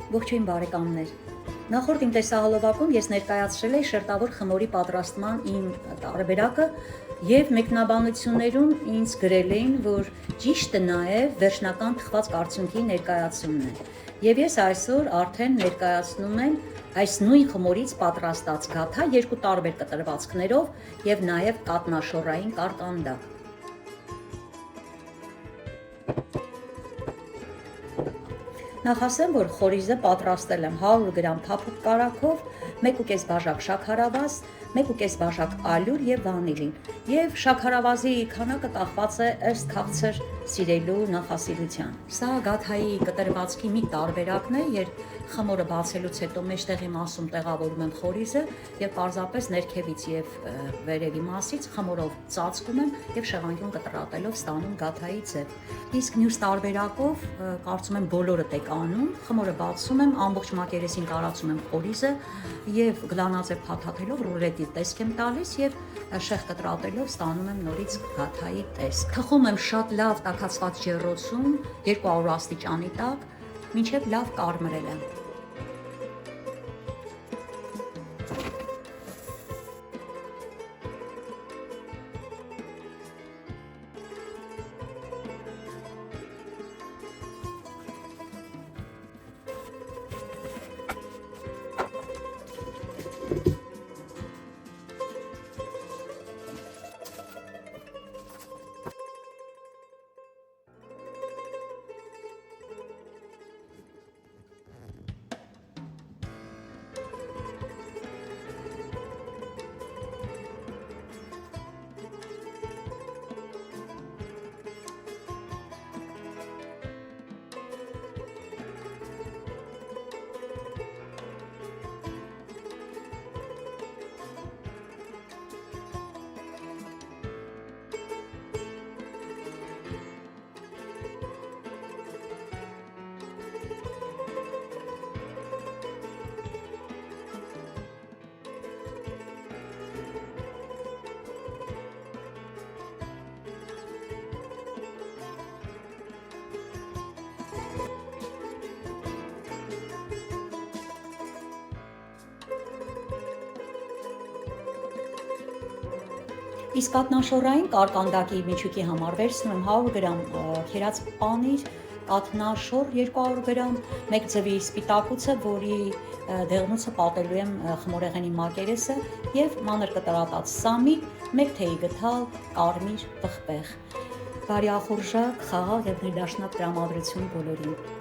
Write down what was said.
Ողջույն բարեկամներ։ Նախորդ իմ տեսահոլովակում ես ներկայացրել էի շերտավոր խմորի պատրաստման իմ տարբերակը եւ մեկնաբանություններում ինձ գրել էին, որ ճիշտը նաեւ վերջնական թխված կարծունքի ներկայացումն է։ Եվ ես այսօր արդեն ներկայացնում եմ այս նույն խմորից պատրաստած գաթա երկու տարբեր կտրվածքներով եւ նաեւ կատնաշոռային կարկանդակ։ Նախ ասեմ, որ խորիզը պատրաստել եմ 100 գրամ թափուկ կարագով, 1.5 բաժակ շաքարավազ, 1.5 բաժակ ալյուր եւ վանիլին։ Եվ շաքարավազի քանակը կախված է ըստ քաղցր սիրելու նախասիրության։ Սա գաթայի կտրվածքի մի տարբերակն է, երբ խմորը բացելուց հետո մեջտեղի մասում տեղավորում եմ խորիզը եւ պարզապես ներքևից եւ վերևի մասից խմորով ծածկում եմ եւ շեղանկյուն կտրատելով ստանում գաթայի ձև։ Իսկ մյուս տարբերակով կարծում եմ բոլորդ եք անում, խմորը բացում եմ, ամբողջ մակերեսին տարածում եմ խորիզը եւ գլանաձև փաթաթելով ռուլետի տեսք եմ տալիս եւ շեղ կտրատելով ստանում եմ նորից գաթայի տեսք։ Թխում եմ շատ լավ տաքացված ջեռոցում 200 աստիճանի տակ, մինչեւ լավ կարմրել է։ Իսկ կատնաշոռային կարկանդակի միջուկի համար վերցնում եմ 100 գրամ քերած պանիր, կատնաշոռ 200 գրամ, 1 ձվի սպիտակուցը, որի դեղնուցը պատելու եմ խմորեղենի մակերեսը եւ մանր կտրատած սամի, 1 թեյի գդալ կարմիր պղպեղ։ Բարի ախորժակ, խաղաղ եւ ներդաշնակ տրամադրություն բոլորին։